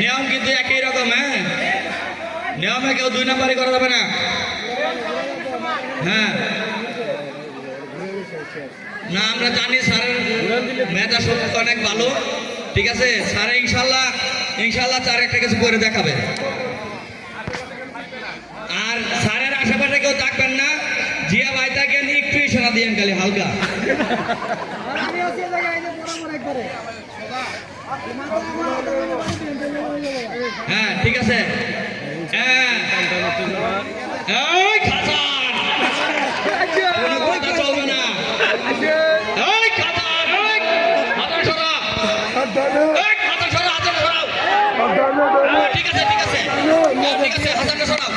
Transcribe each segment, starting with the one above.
নিয়ম কিন্তু একই রকম। হ্যাঁ, নিয়মে কেউ 2 নাম্বারই করা যাবে না। হ্যাঁ না, আমরা জানি স্যারের মেধা শক্তি অনেক ভালো। ঠিক আছে, স্যার ইনশাল্লাহ 4 একটা কিছু করে দেখাবে। আর স্যারের আশেপাশে কেউ থাকবেন না, জিয়া ভাই থাকেন, একটু ইশারা দিয়েন খালি হালকা। হ্যাঁ ঠিক আছে। হ্যাঁ চলবে না। ঠিক আছে ঠিক আছে ঠিক আছে, হাজারটা সরাও।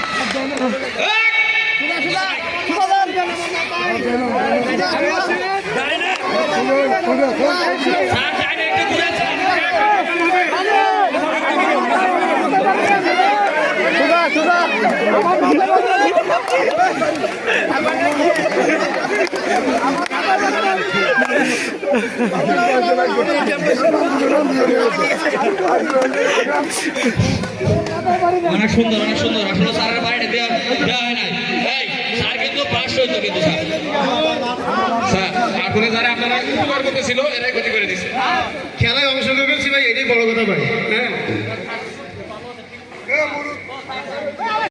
অনেক সুন্দর, অনেক সুন্দর। আসলে স্যারের বাইরে দেওয়া হয় নাই। স্যার কিন্তু পাশ হইতো, কিন্তু স্যার এখন যারা আপনারা উপকার করতেছিল এরাই ক্ষতি করে দিচ্ছে। খেলায় অংশগ্রহণ করছি ভাই, এটাই বড় কথা ভাই। হ্যাঁ